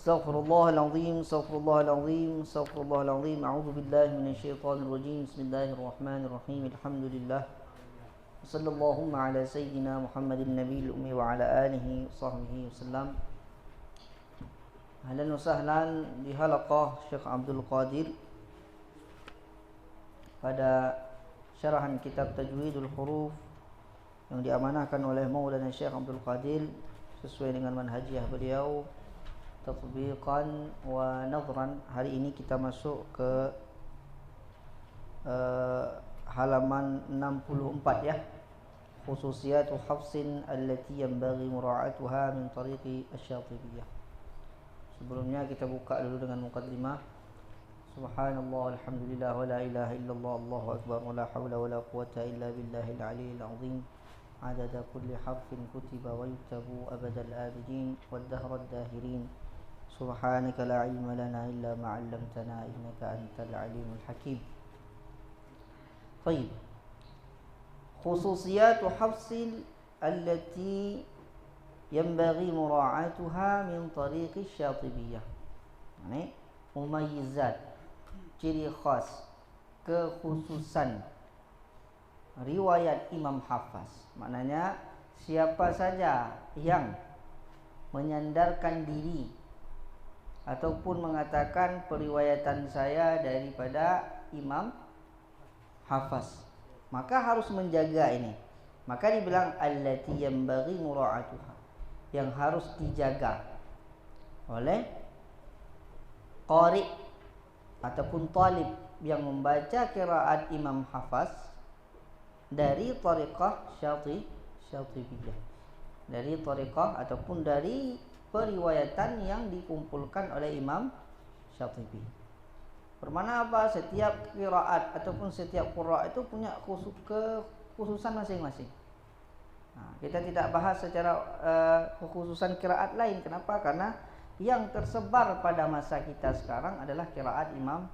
Astaghfirullahaladzim, astaghfirullahaladzim, astaghfirullahaladzim. A'udzu billahi minasyaitonir rajim. Bismillahirrahmanirrahim. Alhamdulillah. Sallallahu ala sayyidina Muhammadin nabiyil ummi wa ala alihi sahbihi wasallam. Ahlan wa sahlan di halaqah Syekh Abdul Qadir pada syarahan kitab Tajwidul Huruf yang diamanahkan oleh Maulana Syekh Abdul Qadir sesuai dengan manhajiyah beliau, tatbiqan wa nadhran. Hari ini kita masuk ke halaman 64 ya. Khususiyatu hafsin allati yanbaghi mura'atuha min tariqi asy-Syatibiyah. Sebelumnya kita buka dulu dengan muqaddimah. Subhanallah, alhamdulillah, wa la ilaha illallah, Allahu akbar, wa la hawla wa la quwwata illa billahil aliyyil azim. Adada kulli harfin kutiba wa yuktabu abadal abidin wad dahra ad-dahirin. Subhanaka la ilma lana illa ma 'allamtana innaka antal alimul hakim. Baik. Khususiyatu hafsil allati yanbaghi mura'atuha min tariqi Syatibiyah. Ini mumayyizat, ciri khas, kekhususan riwayat Imam Hafaz. Maknanya siapa saja yang menyandarkan diri ataupun mengatakan periwayatan saya daripada Imam Hafaz, maka harus menjaga ini. Maka dibilang allati yanbaghi mura'atuha, yang harus dijaga oleh qari ataupun talib yang membaca qiraat Imam Hafaz dari tariqah Syatibiyah, dari tariqah ataupun dari periwayatan yang dikumpulkan oleh Imam Syatibi. Bermakna apa? Setiap qiraat ataupun setiap qurra itu punya kekhususan masing-masing. Nah, kita tidak bahas secara kekhususan qiraat lain. Kenapa? Karena yang tersebar pada masa kita sekarang adalah qiraat Imam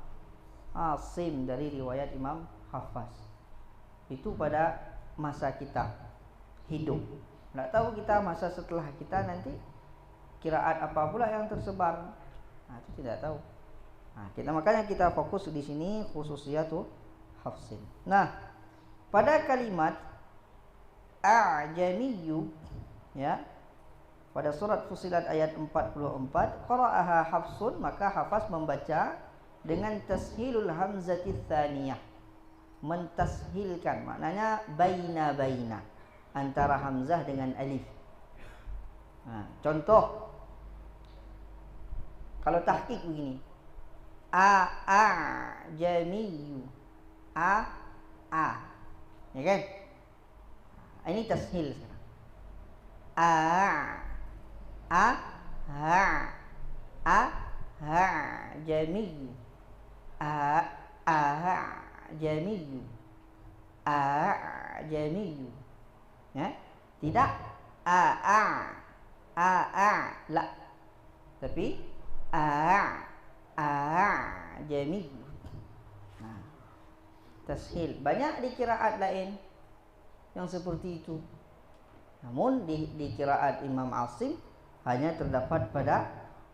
Asim dari riwayat Imam Hafaz. Itu pada masa kita hidup. Tidak tahu kita masa setelah kita nanti qiraat apa pula yang tersebar. Nah, itu tidak tahu. Nah, makanya kita fokus di sini khususiyatu hafsin. Nah, pada kalimat a'jamiyyu ya, pada surat Fussilat ayat 44, qara'aha Hafsun, maka Hafaz membaca dengan tashilul hamzati tsaniyah. Mentashilkan, maknanya baina antara hamzah dengan alif. Nah, contoh kalau tahqiq begini, a'jamiyyu, ya kan? Ini tashil sekarang. Jamiyyu, jamiyyu, jamiyyu, ya, tidak la, tapi jamiyyu. Nah, tashil banyak di qiraat lain yang seperti itu. Namun di qiraat Imam Asim hanya terdapat pada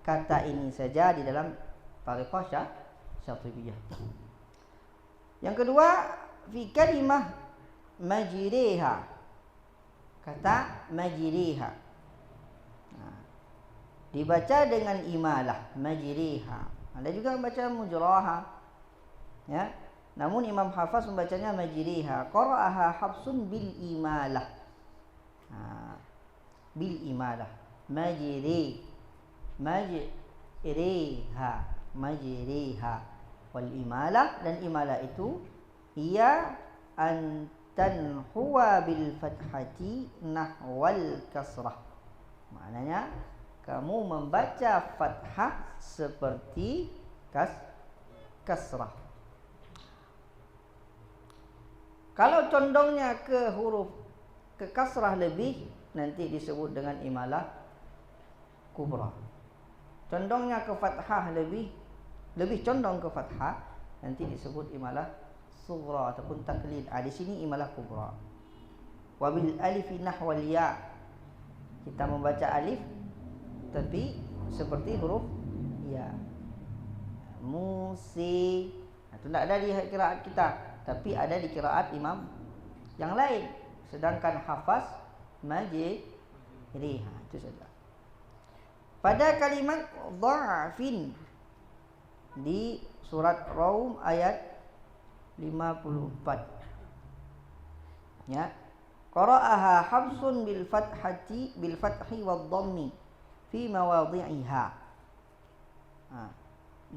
kata ini saja di dalam tariqah Syatibiyah. Yang kedua, fi kalimah majriha, kata majriha. Nah, dibaca dengan imalah, majriha. Ada juga membaca mujraha, ya. Namun Imam Hafaz membacanya majriha. Qara'aha Hafsun bil imalah. Bil imalah. Majriha. Wal imalah, dan imalah itu ia antan huwa bil fathati nahwal kasrah. Maknanya kamu membaca fathah seperti kasrah. Kalau condongnya ke huruf ke kasrah lebih, nanti disebut dengan imalah kubra. Condongnya ke fathah lebih condong ke fathah, nanti disebut imalah sughra ataupun taklid. Di sini imalah kubra. Wa bil alif nahwal ya, kita membaca alif tapi seperti huruf Ya. Musi. Itu tidak ada di qiraat kita, tapi ada di qiraat imam yang lain. Sedangkan hafaz majid. Jadi itu saja. Pada kalimat dha'fin di surat Rum ayat 54. Ya. Qara'aha Hafsun bil fathi wad dhammi fi mawadhi'iha.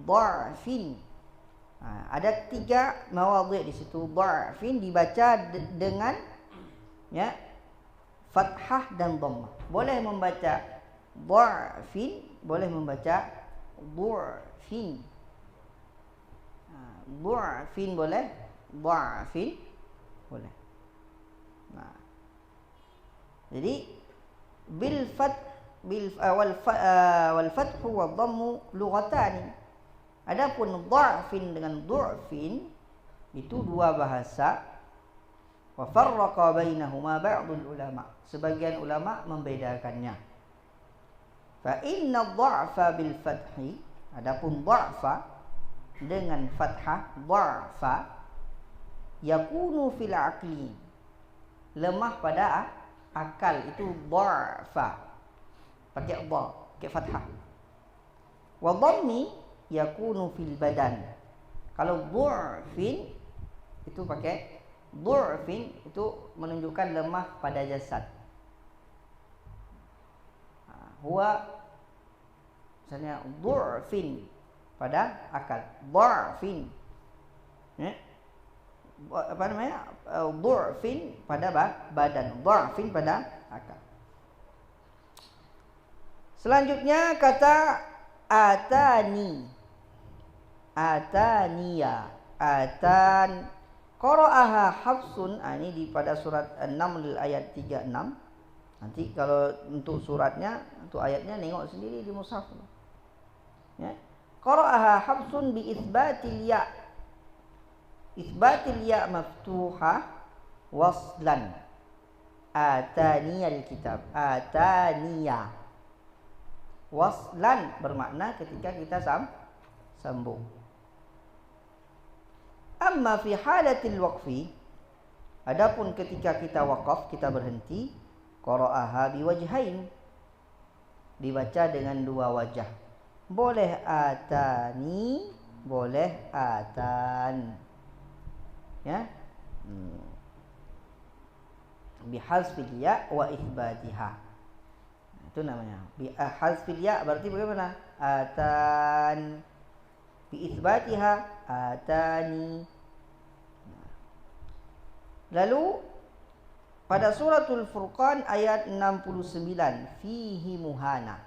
Dha'fin. Ada 3 mawadhi' di situ. Dha'fin dibaca dengan ya fathah dan dhammah. Boleh membaca dha'fin, boleh membaca dhu'fin. Dhu'fin boleh, dha'fin boleh. Jadi bil fath wal fathu wa dhammu lughatan. Adapun dha'fin dengan dhu'fin itu dua bahasa. Wa farraqa bainahuma ba'dul ulama. Sebagian ulama membedakannya. Fa inna dha'fa bil fathi, adapun dha'fa dengan fathah, dha'fa yakunu fil aqli, lemah pada akal, itu dha'fa pakai dha, pakai fathah. Wa dhammi yakunu fil badan. Kalau dhu'fin itu pakai dhu'fin, itu menunjukkan lemah pada jasad. Huwa misalnya dhu'fin pada akal, dhu'fin ya? Apa namanya? Dhu'fin pada badan, dhu'fin pada akal. Selanjutnya kata atani, ataniya, atan. Qara'aha Hafsun, ini di pada surat An-Naml ayat 36. Nanti kalau untuk suratnya, untuk ayatnya nengok sendiri di mushaf. Ya. Qara'aha Hafsun bi itsbatil ya. Itsbatil ya maftuha waslan. Ataniyal kitab. Ataniya. Waslan bermakna ketika kita sambung. Amma fi halatil waqfi, adapun ketika kita waqaf, kita berhenti, qara'aha biwajhain, dibaca dengan dua wajah. Boleh atani, boleh atan. Ya. Bihazfil ya wa itsbatiha. Itu namanya. Bihazfil ya berarti bagaimana? Atan. Bi itsbatiha atani. Lalu pada suratul Furqan ayat 69, fihi muhana.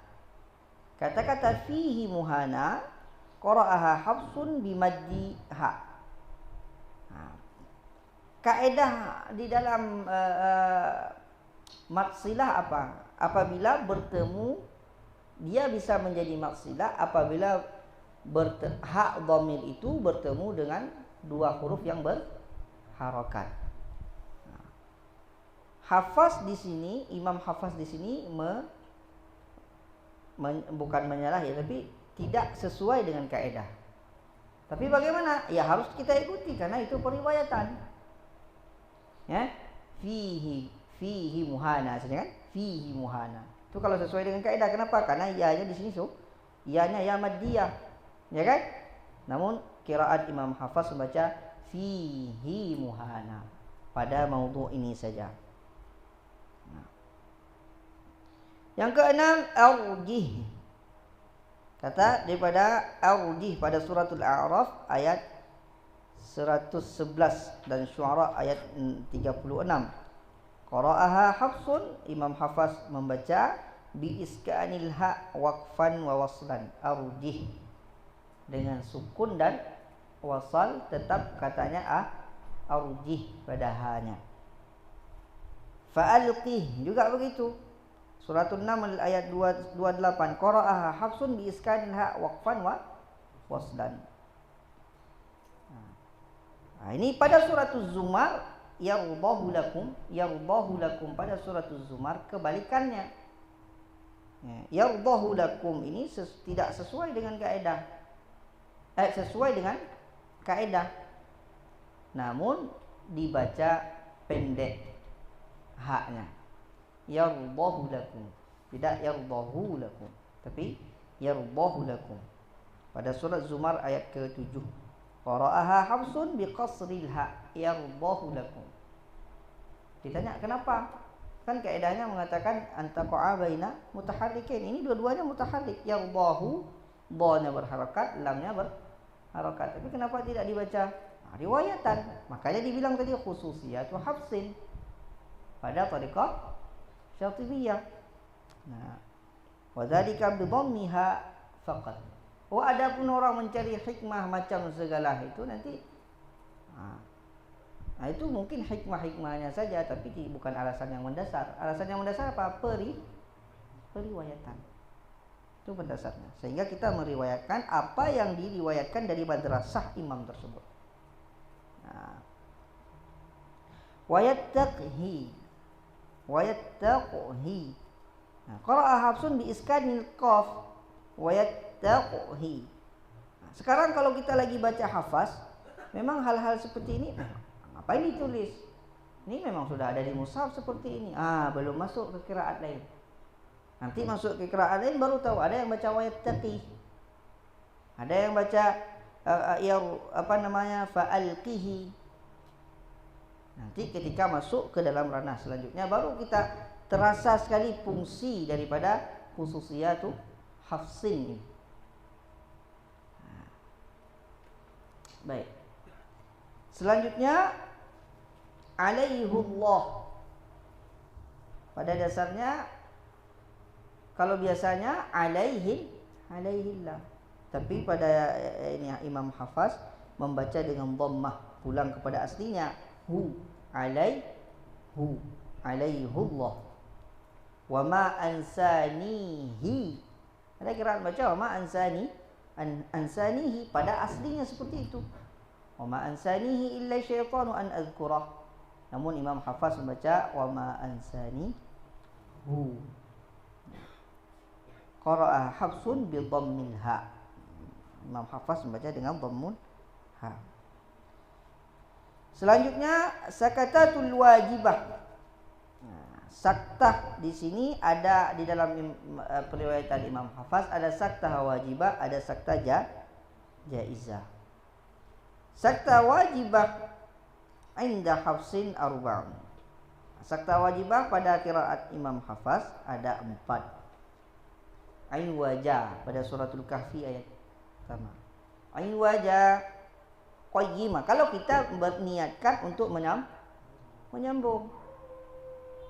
Kata-kata fihi muhana qara'aha Hafsun bimaddiha. Kaedah di dalam maksilah apa? Apabila bertemu, dia bisa menjadi maksilah apabila hak dhamir itu bertemu dengan dua huruf yang berharokat. Hafaz di sini, Imam Hafaz di sini bukan menyalahi, tapi tidak sesuai dengan kaedah. Tapi bagaimana? Ya harus kita ikuti karena itu periwayatan. Ya, fihi muhana, kan? Fihi muhana. Itu kalau sesuai dengan kaedah. Kenapa? Karena ya-nya di sini ya-nya ya maddiyah. Ya kan? Namun qiraat Imam Hafaz membaca fihi muhana pada maudhu ini saja. Yang keenam, arjih. Kata daripada arjih pada suratul A'raf ayat 111 dan Syu'ara ayat 36. Qara'aha Hafsun, Imam Hafaz membaca bi iskanil ha waqfan wa waslan. Arjih dengan sukun dan wasal, tetap katanya arjih pada ha-nya. Fa'alqih juga begitu. Suratul Naml ayat 28. Qara'aha Hafsun bi iskanil ha waqfan wa waslan. Ini pada suratul Zumar, yardahu lakum pada suratul Zumar kebalikannya. Yardahu lakum ini tidak sesuai dengan kaedah. Sesuai dengan kaedah. Namun dibaca pendek haknya. Yardahu lakum. Tidak yardahu lakum, tapi yardahu lakum. Pada surat Zumar ayat ke-7. Qara'aha Hafsun biqasril ha. Yardahu lakum. Ditanya kenapa? Kan kaedahnya mengatakan antaqa'a baina mutaharrikain. Ini dua-duanya mutaharrik. Yardahu, dha-nya berharakat, lamnya berharakat. Tapi kenapa tidak dibaca riwayatan? Makanya dibilang tadi khususiyatu Hafsin pada tariqah Syatibiyah. Nah, wa dzalika bi dhammiha faqat. Adapun orang mencari hikmah macam segala itu nanti itu mungkin hikmah-hikmahnya saja, tapi bukan alasan yang mendasar. Alasan yang mendasar apa? Periwayatan. Itu pendasarnya. Sehingga kita meriwayatkan apa yang diriwayatkan dari madrasah imam tersebut. Nah, wayattaqhi. Nah, qara'a Hafsun bi iskanil qaf wayattaqhi. Nah, sekarang kalau kita lagi baca hafaz, memang hal-hal seperti ini ngapain ditulis? Ini memang sudah ada di mushaf seperti ini. Belum masuk ke qiraat lain. Nanti masuk ke qiraat lain baru tahu. Ada yang baca wayattaqi. Ada yang baca fa'alqihi. Nanti ketika masuk ke dalam ranah selanjutnya baru kita terasa sekali fungsi daripada khususiyatu Hafsin ini. Baik. Selanjutnya alaihullah. Pada dasarnya kalau biasanya alaihillah. Tapi pada ini Imam Hafaz membaca dengan dhammah, pulang kepada aslinya alaihullah. Wa ma ansanihi. Ada kiraan baca wa ma ansanihi, pada aslinya seperti itu. Wa ma ansanihi illa syaitanu an azkurah. Namun Imam Hafaz membaca wa ma ansanihu. Qara'a Hafsun bi dhammil ha. Imam Hafaz membaca dengan dhammun ha. Selanjutnya sakatatul wajibah. Saktah di sini ada di dalam periwayatan Imam Hafaz, ada saktah wajibah, ada saktah jaizah. Saktah wajibah inda Hafsin arba'un. Saktah wajibah pada qiraat Imam Hafaz ada 4. Ain wajah pada suratul Kahfi ayat pertama. Ain wajah qayyimah. Kalau kita berniatkan untuk menyambung.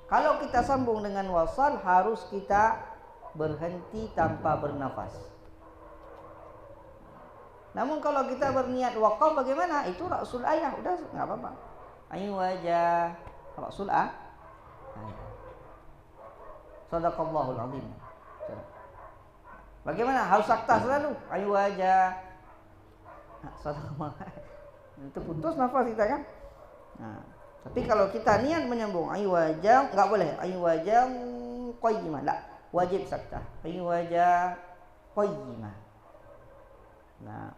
Kalau kita sambung dengan wasal harus kita berhenti tanpa bernafas. Namun kalau kita berniat waqaf bagaimana? Itu rasul ayah, udah enggak apa-apa. Ain wajah rasul ayah. Shadaqallahul azim. Bagaimana? Harus saktah selalu. Ain wajah. Shadaqallah. Itu putus nafas kita kan? Tapi kalau kita niat menyambung ayu wajah enggak boleh. Ayu wajah qayyimah. La, wajib saktah. Ayu wajah qayyimah. Nah,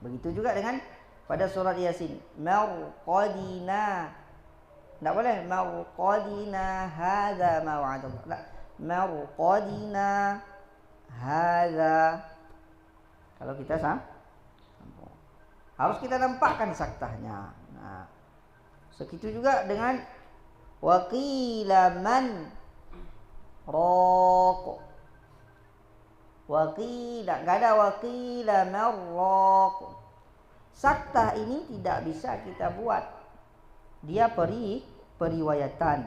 begitu juga dengan pada surat Yasin. Marqadina. Enggak boleh marqadina hadza ma wa'adallah. La, marqadina hadza. Kalau kita sambung, harus kita nampakkan saktahnya. Nah, segitu juga dengan waqila man raq. Waqila, enggak ada waqila man raq. Saktah ini tidak bisa kita buat. Dia periwayatan.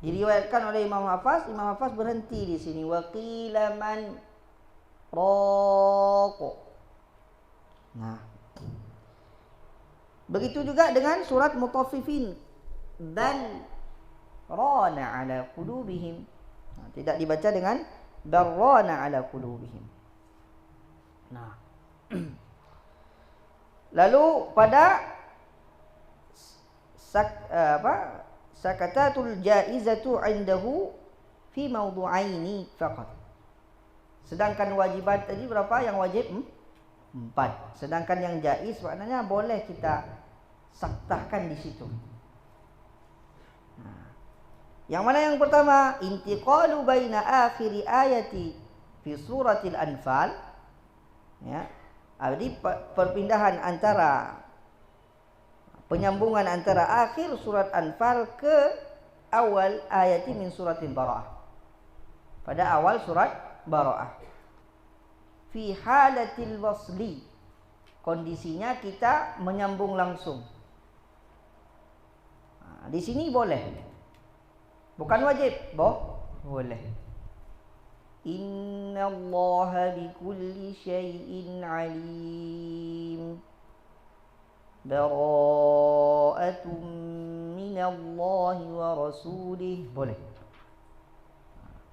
Diriwayatkan oleh Imam Hafaz berhenti di sini waqila man raq. Nah, begitu juga dengan surat Mutaffifin. Dan rana ala qulubihim. Nah, tidak dibaca dengan darrana ala qulubihim. Nah. Lalu pada sakatatul jaizatu indahu fi mawdu'aini faqat. Sedangkan wajibat tadi berapa? Yang wajib 4. Sedangkan yang jaiz maknanya boleh kita saktahkan di situ. Yang mana yang pertama? Intiqalu baina akhiri ayati fi suratil Anfal. Ya. Jadi perpindahan antara penyambungan antara akhir surat Anfal ke awal ayati min suratil Bara'ah. Pada awal surat Bara'ah. Fi halatil wasli. Kondisinya kita menyambung langsung. Di sini boleh. Bukan wajib, boleh. Inna Allaha bikulli syai'in alim. Bara'atun minallahi wa rasulih. Boleh.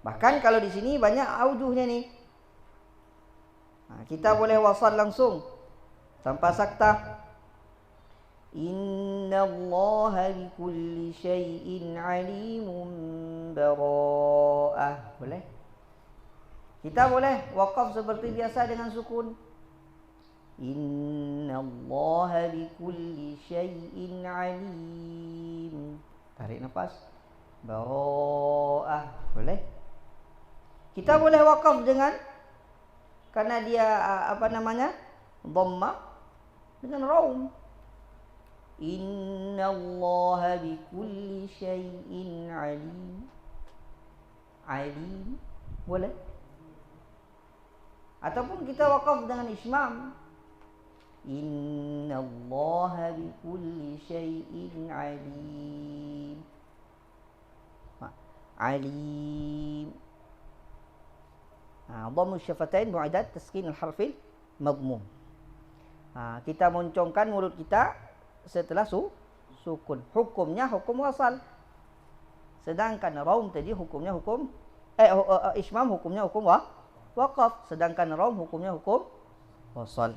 Bahkan kalau di sini banyak aujuhnya nih. Kita boleh wasal langsung tanpa saktah. Inna Allaha bikulli syai'in alimun bara'ah. Boleh? Kita boleh waqaf seperti biasa dengan sukun. Inna Allaha bikulli syai'in alim. Tarik nafas. Bara'ah. Boleh? Kita boleh waqaf dengan, karena dia dhamma, dengan raum. Inna Allaha bikulli syai'in alim. Alim. Boleh? Ataupun kita waqaf dengan ismam. Inna Allaha bikulli syai'in alim. Alim. Dhammu syafatain mu'adat taskin al-harfil madmum. Kita moncongkan mulut kita setelah sukun. Hukumnya hukum wasal. Sedangkan raum tadi hukumnya hukum ismam hukumnya hukum waqaf. Sedangkan raum hukumnya hukum wasal.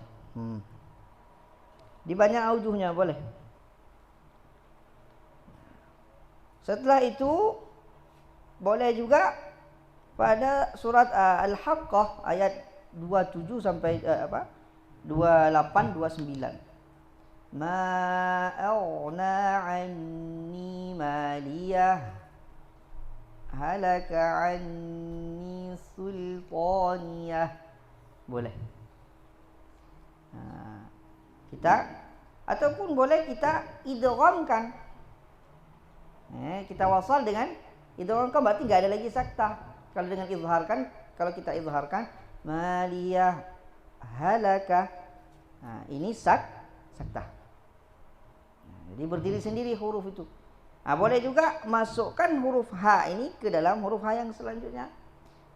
Di banyak aujuhnya boleh. Setelah itu boleh juga pada surat Al-Haqqah ayat 27 sampai 28 29. Ma aghna anni maliyah halaka anni sultaniyah. Boleh. Kita ataupun boleh kita idghamkan. Kita wasal dengan idghamkan, berarti enggak ada lagi saktah. Kalau dengan izharkan, kalau kita izharkan maliyah halaka, ini saktah. Jadi berdiri sendiri huruf itu. Boleh juga masukkan huruf ha ini ke dalam huruf ha yang selanjutnya.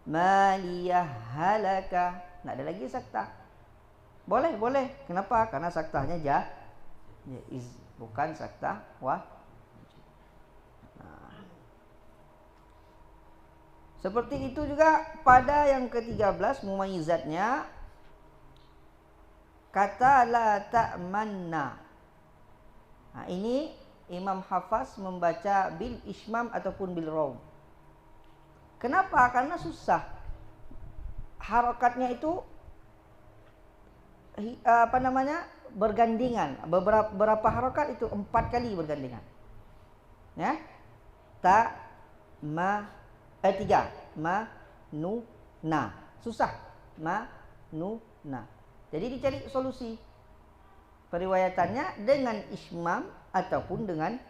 Maliyah halaka. Tak ada lagi saktah. Boleh. Kenapa? Karena saktahnya jaiz, bukan saktah Seperti itu juga pada yang ke-13 mumayyizatnya. Kata la ta'manna. Ini Imam Hafaz membaca bil ismam ataupun bil raum. Kenapa? Karena susah. Harokatnya itu bergandengan. Berapa harokat itu? 4 kali bergandengan. Ya. 3 ma nu na. Susah. Ma nu na. Jadi dicari solusi. Periwayatannya dengan ismam ataupun dengan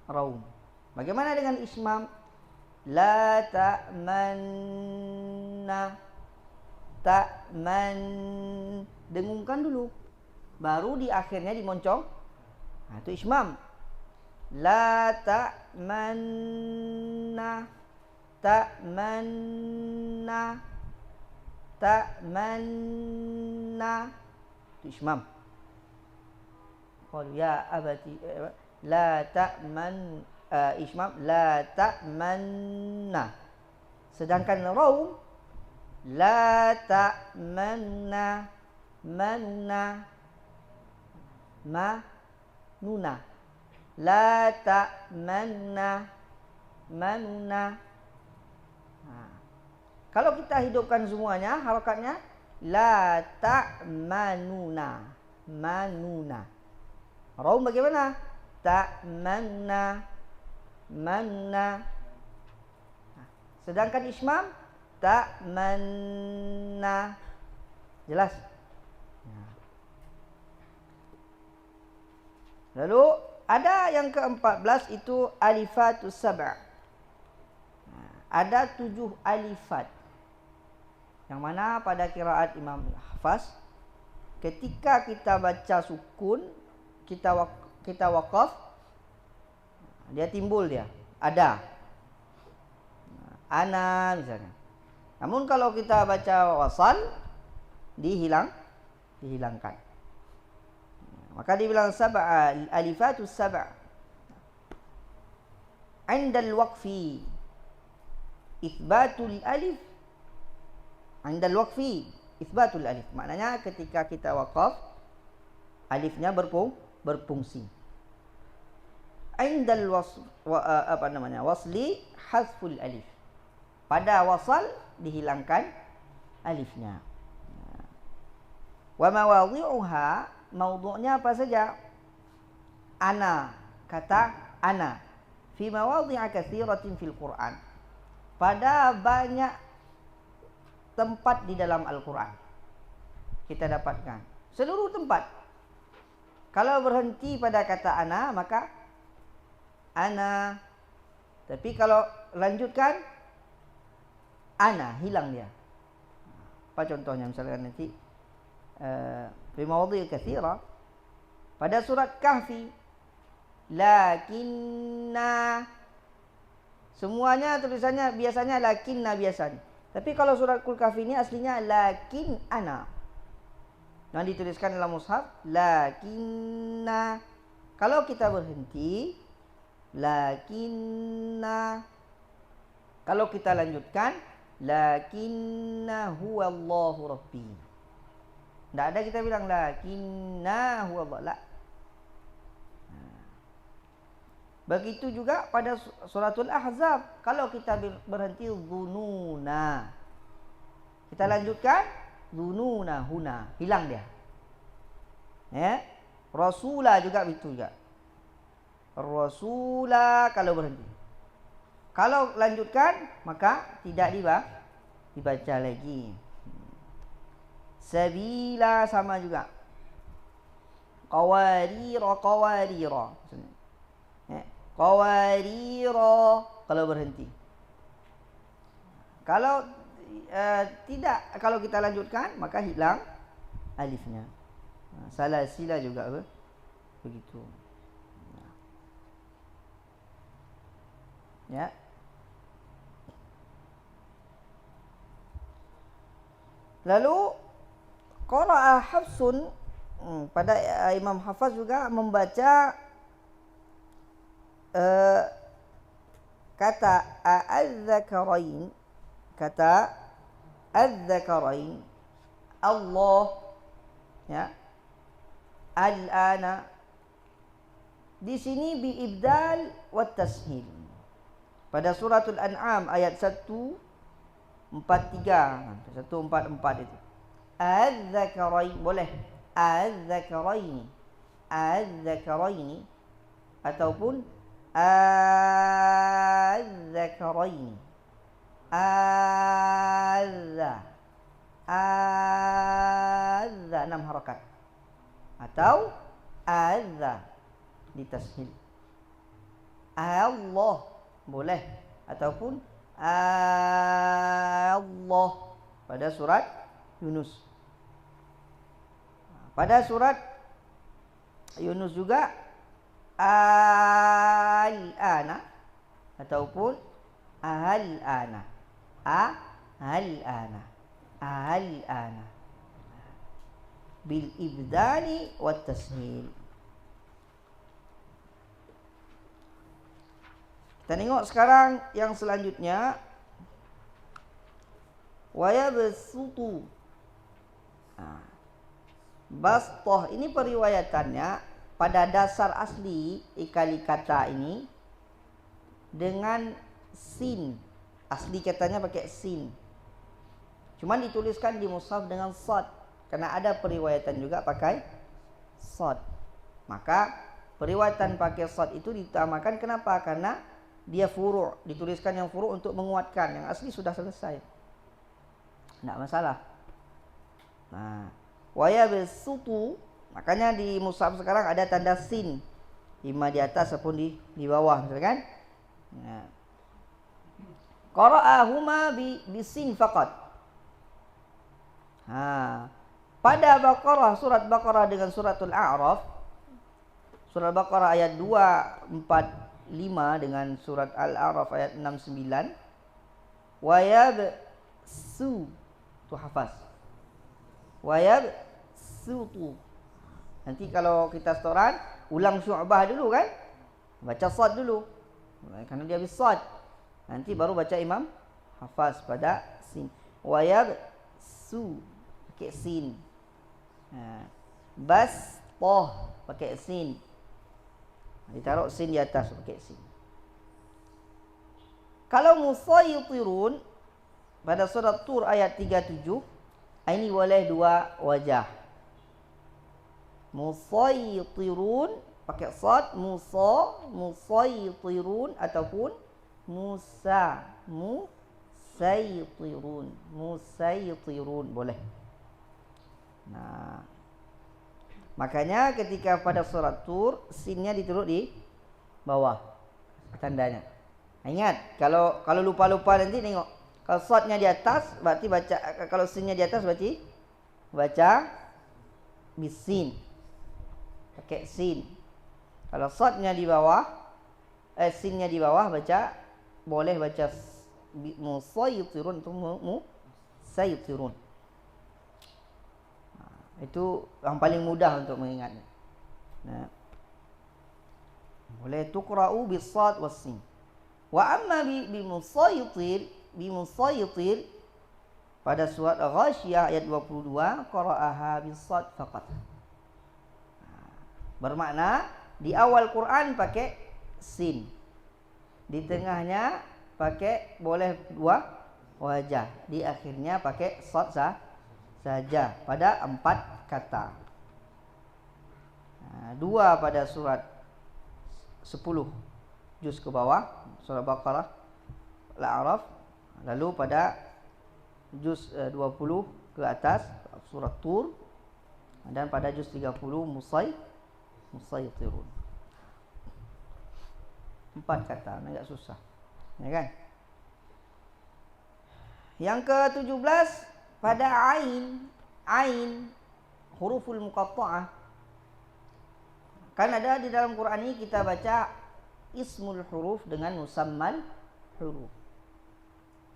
raum. Bagaimana dengan ismam? La ta'manna. Ta'man. Dengungkan dulu. Baru di akhirnya dimoncong. Itu ismam. La ta'manna. Ta'manna. Ta'manna. Itu ismam. Qalu ya abati la ta'man ismam la ta'manna. Sedangkan raum la ta'manna manna manuna. La ta'manna manuna Kalau kita hidupkan semuanya, harokatnya la ta'manuna. Manuna. Raum bagaimana? Ta'manna. Manna. Sedangkan ismam ta'manna. Jelas? Lalu ada yang ke-14 itu alifatus sab'. Ada 7 alifat. Yang mana pada qiraat Imam Hafaz, ketika kita baca sukun, kita waqaf, dia timbul dia. Ada. Ana misalnya. Namun kalau kita baca wasal, dihilangkan. Maka dibilang alifatus sab'. 'Inda al-waqfi itsbatul alif. 'Inda al-waqfi itsbatul alif. Maknanya ketika kita waqaf, alifnya berfungsi. 'Inda wasli hazful alif. Pada wasal dihilangkan alifnya. Wa mawadhi'uha, maudhu'nya apa saja? Ana, kata ana. Fi mawadhi'a katsiratin fil Qur'an. Pada banyak tempat di dalam Al-Quran kita dapatkan. Seluruh tempat. Kalau berhenti pada kata ana, maka ana. Tapi kalau lanjutkan ana, hilang dia. Apa contohnya? Misalkan nanti fi mawadhi' katsira pada surat Kahfi, lakinna, semuanya tulisannya biasanya lakinna biasanya. Tapi kalau surat Kahfi ini aslinya lakin ana. Yang dituliskan dalam mushaf lakinna. Kalau kita berhenti lakinna. Kalau kita lanjutkan lakinna huwallahu rabbi. Tidak ada kita bilang lakinna huwallahu la. Begitu juga pada suratul Ahzab. Kalau kita berhenti dzununa, kita lanjutkan dzununa huna, hilang dia. Ya. Rasula juga begitu juga. Rasula kalau berhenti. Kalau lanjutkan maka tidak dibaca lagi. Sabila sama juga. Qawarira. Ya. Qawarira kalau berhenti. Kalau tidak, kalau kita lanjutkan maka hilang alifnya. Salasila juga begitu. Ya. Lalu qara'a Hafsun, pada Imam Hafaz juga membaca kata az-zakarain, kata az-zakarain, Allah, ya, al-ana. Di sini bi ibdal wa tashil. Pada suratul An'am ayat 143 itu. Az-zakarain boleh, az-zakarain, az-zakarain, ataupun az-zakarain, az-za 6 harakat, atau az-za ditashil. Allah boleh, ataupun Allah pada surat Yunus. Pada surat Yunus juga al-ana ataupun al-ana. Al-ana. Al-ana. Bil ibdali wat tashil. Kita tengok sekarang yang selanjutnya. Wa yabsutu. Bastah ini periwayatannya pada dasar asli ikali kata ini dengan sin. Asli katanya pakai sin. Cuman dituliskan di mushaf dengan shad, karena ada periwayatan juga pakai shad. Maka periwayatan pakai shad itu diutamakan. Kenapa? Karena dia furu', dituliskan yang furu' untuk menguatkan. Yang asli sudah selesai, tidak masalah. Nah, waya besutu, makanya di mushaf sekarang ada tanda sin, imma di atas ataupun di bawah, misalkan. Nah, qara'ahuma bisin faqat. Pada Baqarah, surat Baqarah dengan suratul A'raf, surat Baqarah ayat 245 dengan surat Al-A'raf ayat 69, wayab su, tu hafaz, wayab sutu. Nanti kalau kita setoran, ulang Syu'bah dulu kan, baca sad dulu, karena dia habis sad. Nanti baru baca Imam Hafaz pada sin. Wayab su pakai sin. Bas toh pakai sin. Ditaruh sin di atas pakai sin. Kalau musaytirun pada surat Tur ayat 37, ini boleh dua wajah. Musaytirun pakai sad, musaytirun ataupun musaytirun boleh. Nah, makanya ketika pada surat Tur, sinnya ditaruh di bawah tandanya. Ingat, kalau lupa-lupa nanti tengok. Kalau sadnya di atas berarti baca, kalau sinnya di atas berarti baca bisin, pakai sin. Kalau sadnya di bawah, sinnya di bawah, baca boleh baca musaytirun atau musaytirun. Itu yang paling mudah untuk mengingatnya. Nah, boleh tuqra'u bis-sad was-sin. Wa amma bimusaytir pada surat Al-Ghasyiyah ayat 22, qara'aha bis-sad faqat. Bermakna di awal Quran pakai sin, di tengahnya pakai boleh dua wajah, di akhirnya pakai sad saja pada 4 kata. Dua pada surat 10 juz ke bawah, surah Baqarah, Al-A'raf, lalu pada juz 20 ke atas surat Tur, dan pada juz 30 musaytirun. 4 kata, agak susah, ya kan? Yang ke-17 pada ain huruful muqatta'ah. Kan ada di dalam Quran ini kita baca ismul huruf dengan musammal huruf.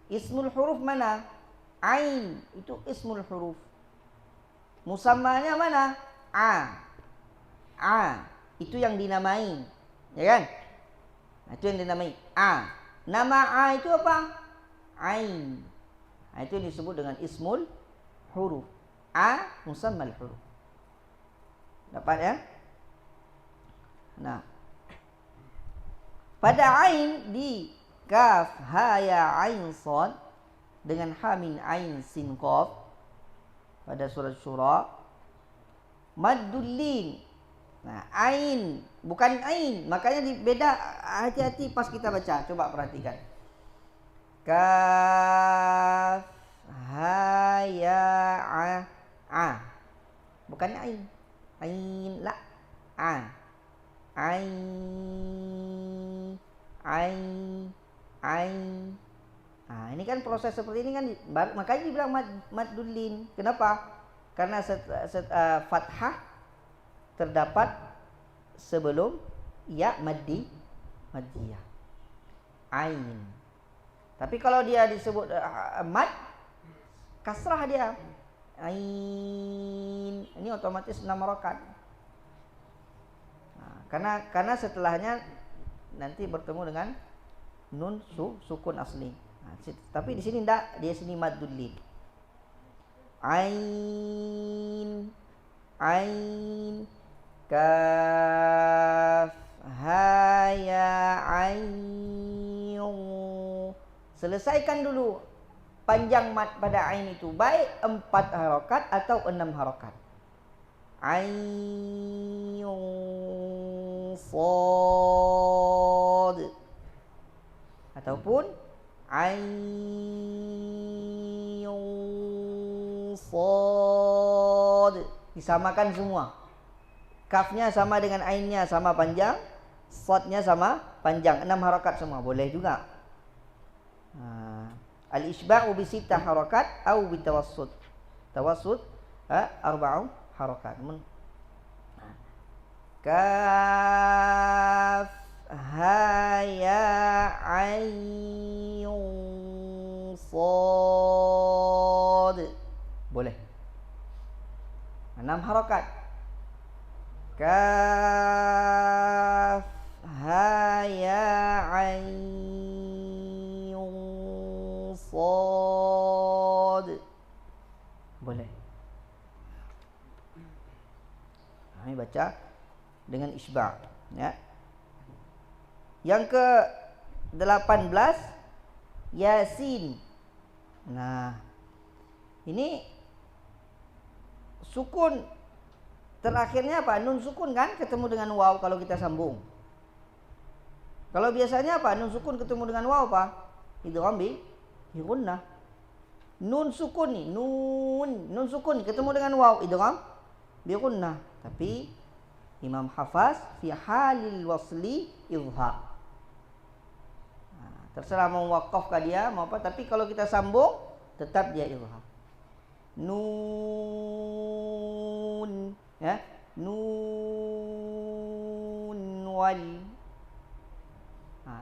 Ismul huruf mana? Ain, itu ismul huruf. Musammanya mana? A, itu yang dinamai, ya kan? Nah, itu yang dinamai A. Nama A itu apa? Ain. Nah, itu yang disebut dengan ismul huruf. A musammal huruf. Dapat ya? Nah, pada ain di kaf ha ya ain sad dengan ha min ain sin qaf pada surat Syura, maddul lin. Nah, ain bukan ain, makanya beda. Hati-hati pas kita baca, coba perhatikan. Kaf ha ya a, bukan ain. Ain la, ain ini kan proses seperti ini kan, makanya dibilang maddul lin. Kenapa? Karena fathah terdapat sebelum ya maddiyah ain. Tapi kalau dia disebut mad, kasrah dia ain, ini otomatis 6 rakaat. Nah, karena setelahnya nanti bertemu dengan nun sukun asli. Nah, tapi di sini enggak, dia sini maddul lin. Ain kaf ha ya ain. Selesaikan dulu panjang mat pada ain itu baik 4 harokat atau 6 harokat. Ain sad ataupun ain sad, disamakan semua. Kafnya sama dengan ainnya sama panjang, sadnya sama panjang, 6 harokat semua boleh juga. Al-isba'u bi sittah harakat atau bi tawassut. Tawassut arba'u harakat. Kaf ha ya ain sad. Boleh. 6 harakat. Kaf ha ya ain sad. Boleh. Ini baca dengan isba', ya. Yang ke 18 Yasin. Nah, ini sukun terakhirnya apa? Nun sukun kan ketemu dengan waw kalau kita sambung. Kalau biasanya apa? Nun sukun ketemu dengan waw apa? Idgham bi gunnah. Nun sukun nih, nun sukun ketemu dengan waw, idgham bi gunnah. Tapi Imam Hafaz fi halil wasli izhar. Terserah mau wakafkah dia mau apa, tapi kalau kita sambung tetap dia izhar. Nun, ya, nun wal.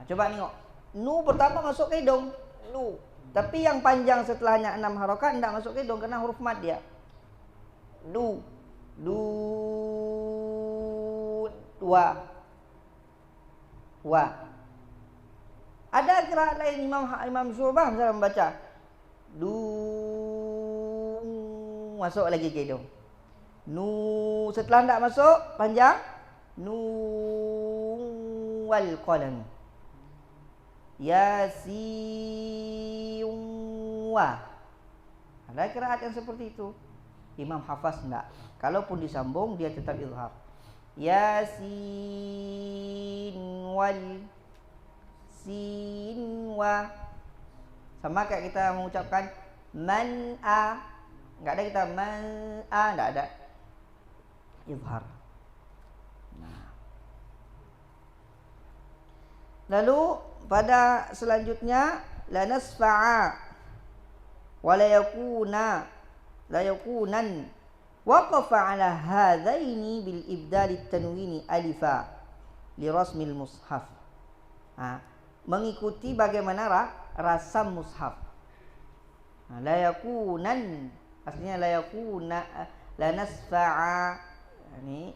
Coba tengok. Nu pertama masuk ke hidung, lu. Tapi yang panjang setelahnya 6 harokat tidak masuk ke hidung karena huruf mad dia. Lu, wa. Ada qiraat lain Imam Syu'bah misalnya membaca masuk lagi ke hidung. Nu setelah tidak masuk panjang nu wal qalam. Yasin wa. Ada qiraat yang seperti itu. Imam Hafaz tidak. Kalaupun disambung dia tetap izhar. Yasin wal sinwa. Sama kayak kita mengucapkan man'a. Enggak ada kita man'a, enggak ada. Izhar. Nah. Lalu pada selanjutnya la nasfa'a wa la yakunan waqafa ala hadzaini bil ibdal tanwini alifa li rasmil mushaf. Mengikuti bagaimana rasam mushaf. La yakunan aslinya la yakuna la nasfa'a, ini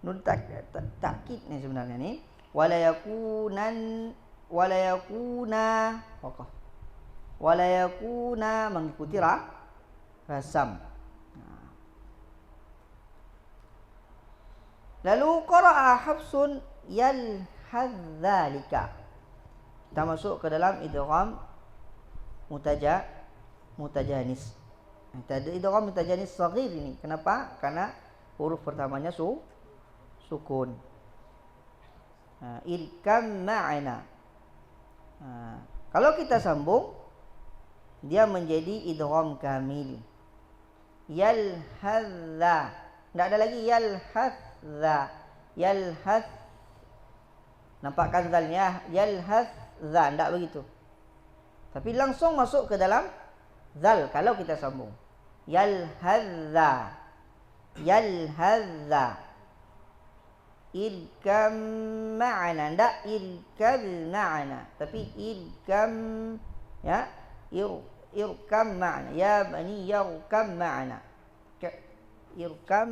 nun takkid nih sebenarnya nih. Wala yakuna waqaf. Wala yakuna mengikuti rasam. Lalu qara'a Hafsun yalhadzalika. Kita masuk ke dalam idgham mutajanis. Idgham mutajanis shaghir ini. Kenapa? Karena huruf pertamanya sukun. Irkam ma'ana. Kalau kita sambung dia menjadi idgham kamil. Yalhadza. Tidak ada lagi yalhadza. Yalhadz. Nampakkan zalnya yalhadza, tidak begitu. Tapi langsung masuk ke dalam zal kalau kita sambung. Yalhadza. Yalhadza. Irkam ma'ana, tidak irkab ma'ana, tapi irkam, ya, irkam ma'ana, ya bani yarkam ma'ana. Irkam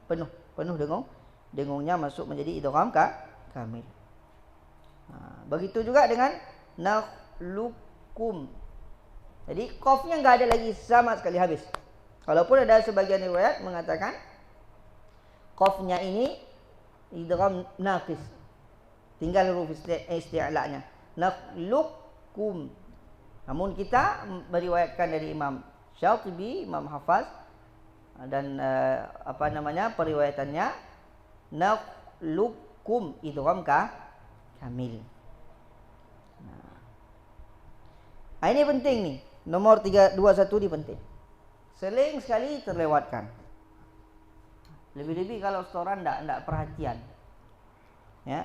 penuh dengungnya masuk menjadi idgham kamil. Begitu juga dengan nakhlukum. Jadi qafnya enggak ada lagi sama sekali, habis. Walaupun ada sebagian riwayat mengatakan qafnya ini idgham naqis. Tinggal huruf isti'la'nya. Nakhlukum. Namun kita meriwayatkan dari Imam Syatibi, Imam Hafaz, dan periwayatannya naqlukum idgham kamil. Nah, ini penting nih. Nomor 321 ini penting. Sering sekali terlewatkan. Lebih-lebih kalau setoran enggak perhatian. Ya.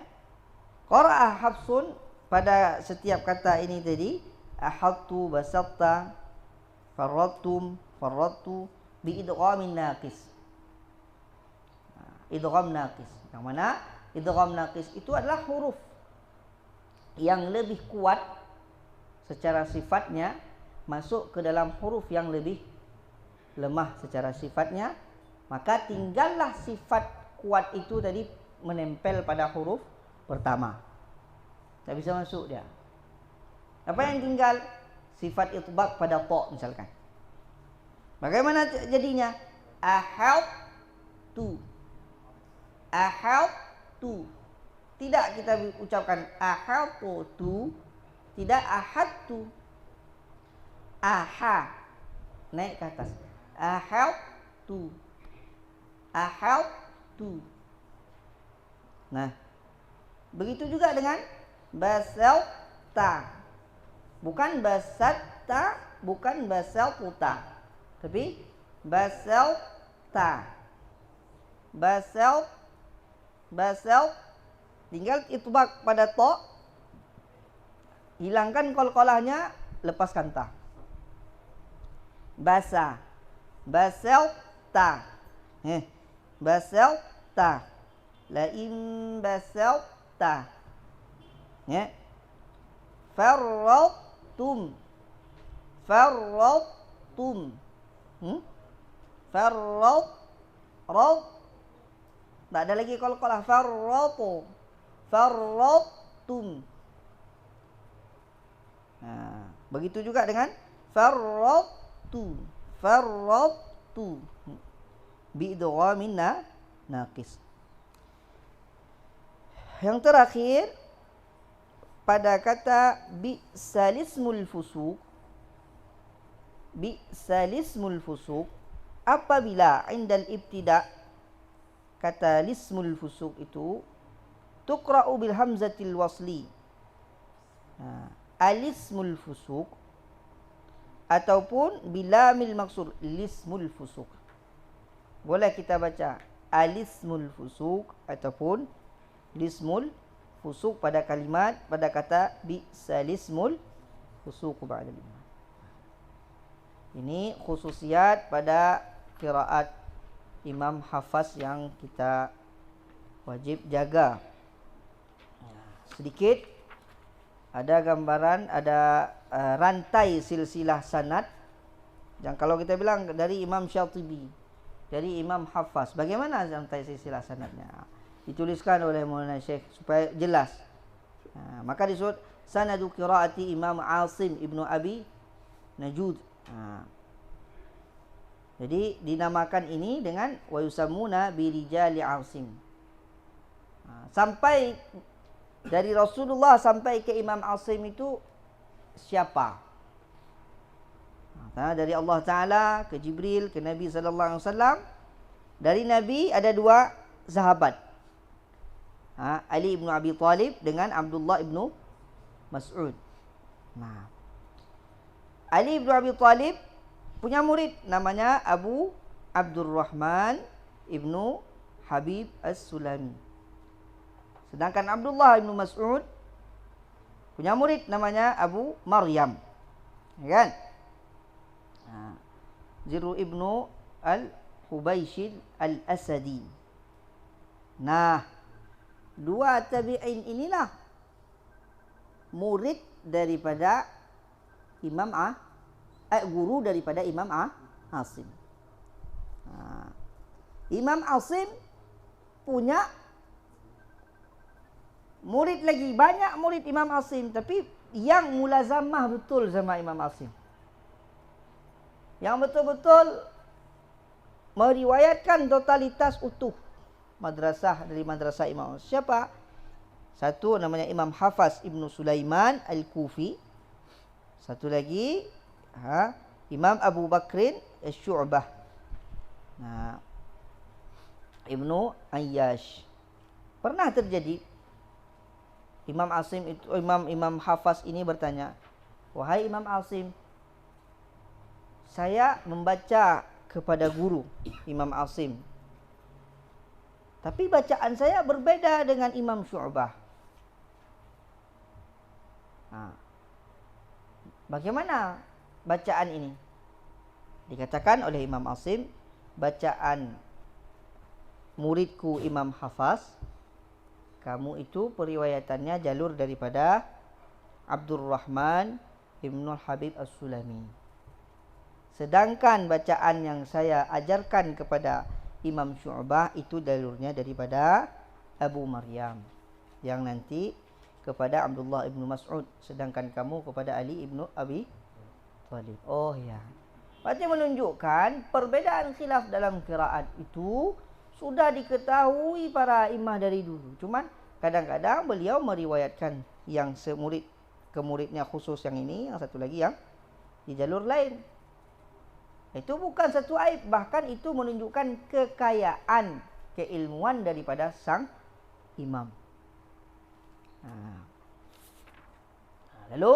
Qara'a Hafsun pada setiap kata ini tadi, ahadtu, basatta, farrattum, farrattu bi idghamin naqis. Idgham naqis. Yang mana idgham naqis itu adalah huruf yang lebih kuat secara sifatnya masuk ke dalam huruf yang lebih lemah secara sifatnya, maka tinggallah sifat kuat itu tadi menempel pada huruf pertama. Tak bisa masuk dia. Apa yang tinggal? Sifat itbaq pada ta misalkan. Bagaimana jadinya? Ahadtu. Ahadtu. Tidak kita ucapkan ahadtu, tidak ahadtu. Aha. Naik ke atas. Ahadtu. Ahadtu. Nah, begitu juga dengan basalta. Bukan basatta, bukan basalta, tapi basalta. Basal tinggal itbaq pada ta, hilangkan qalqalahnya, lepaskan ta. Basalta. Basalta. La in basalta. Ya. Farrattum. Tak ada lagi qalqalah. Farrattum. Nah, begitu juga dengan farrattu. Bi idghamin naqis. Yang terakhir pada kata bi'salismul fusuq apabila indal ibtida kata lismul fusuq itu tuqra'u bil hamzatil wasli. Alismul fusuq ataupun bilamil maksur lismul fusuq. Boleh kita baca alismul fusuq ataupun lismul fusuq pada kalimat pada kata bi'salismul fusuq ba'da iman. Ini khususiat pada qiraat Imam Hafaz yang kita wajib jaga. Sedikit ada gambaran, ada rantai silsilah sanad. Yang kalau kita bilang dari Imam Syatibi, dari Imam Hafaz, bagaimana rantai silsilah sanadnya? Dituliskan oleh Maulana Syekh supaya jelas. Maka disebut sanadu qiraati Imam Asim ibnu Abi Najud. Jadi dinamakan ini dengan wa yusammuna bi rijali Asim. Sampai dari Rasulullah sampai ke Imam Asim itu siapa? Dari Allah Taala ke Jibril ke Nabi sallallahu alaihi wasallam. Dari Nabi ada dua sahabat. Ali ibnu Abi Thalib dengan Abdullah ibnu Mas'ud. Nah, Ali ibnu Abi Thalib punya murid namanya Abu Abdurrahman ibnu Habib As-Sulami. Sedangkan Abdullah ibnu Mas'ud punya murid namanya Abu Maryam. Ya kan? Zirru ibnu Al-Hubayshil Al-Asadi. Nah, dua tabi'in inilah murid daripada guru daripada Imam Asim. Imam Asim punya murid lagi, banyak murid Imam Asim, tapi yang mulazamah betul sama Imam Asim, yang betul-betul meriwayatkan totalitas utuh madrasah dari madrasah Imam Asim. Siapa? Satu namanya Imam Hafaz Ibnu Sulaiman Al-Kufi. Satu lagi Imam Abu Bakrin Syu'bah. Nah, Ibnu Ayyash. Pernah terjadi Imam Asim itu, Imam Hafaz ini bertanya, "Wahai Imam Asim, saya membaca kepada guru Imam Asim, tapi bacaan saya berbeda dengan Imam Syu'bah. Bagaimana bacaan ini?" Dikatakan oleh Imam Asim, bacaan muridku Imam Hafaz, kamu itu periwayatannya jalur daripada Abdurrahman Ibnu Habib As-Sulami. Sedangkan bacaan yang saya ajarkan kepada Imam Syu'bah itu jalurnya daripada Abu Maryam, yang nanti kepada Abdullah Ibnu Mas'ud, sedangkan kamu kepada Ali Ibnu Abi Thalib. Oh ya. Berarti menunjukkan perbedaan khilaf dalam qiraat itu sudah diketahui para imam dari dulu. Cuman kadang-kadang beliau meriwayatkan yang semurid ke muridnya khusus yang ini, yang satu lagi yang di jalur lain. Itu bukan satu aib, bahkan itu menunjukkan kekayaan keilmuan daripada sang imam. Lalu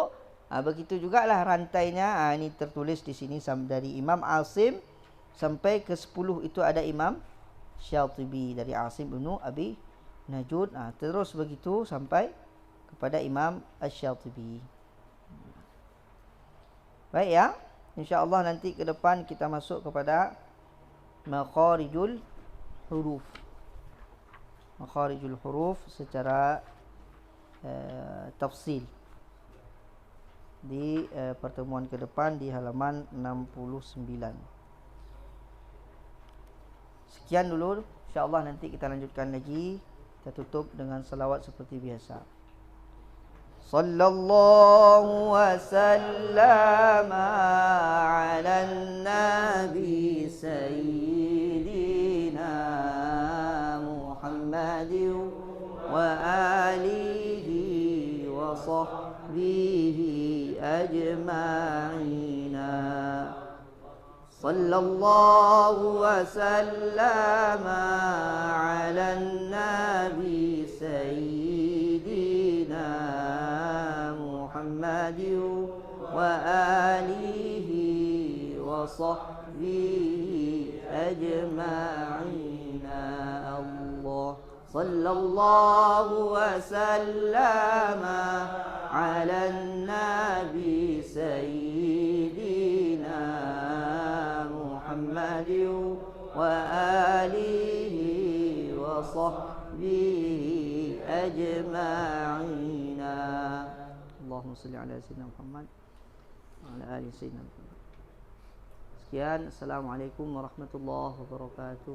begitu jugalah rantainya. Ini tertulis di sini dari Imam Asim sampai ke 10 itu ada Imam Syatibi dari Asim bin Abi Najud. Terus begitu sampai kepada Imam Asy-Syatibi. Baik ya. InsyaAllah nanti ke depan kita masuk kepada makharijul huruf. Makharijul huruf secara tafsil di pertemuan ke depan di halaman 69. Sekian dulu, insyaAllah nanti kita lanjutkan lagi. Kita tutup dengan salawat seperti biasa. Sallallahu wa sallama ala nabi sayyidina Muhammadin wa alihi wa sahbihi ajma'ina. Sallallahu wa sallama ala nabi sayyidina Muhammadin wa alihi wa sahbihi ajma'ina. Allah sallallahu wa sallama ala nabi sayyidina Muhammadin wa alihi wa sahbihi ajma'ina. Allahumma salli ala sayyidina Muhammad wa ala ali sayyidina Muhammad. Sekian, assalamualaikum warahmatullahi wabarakatuh.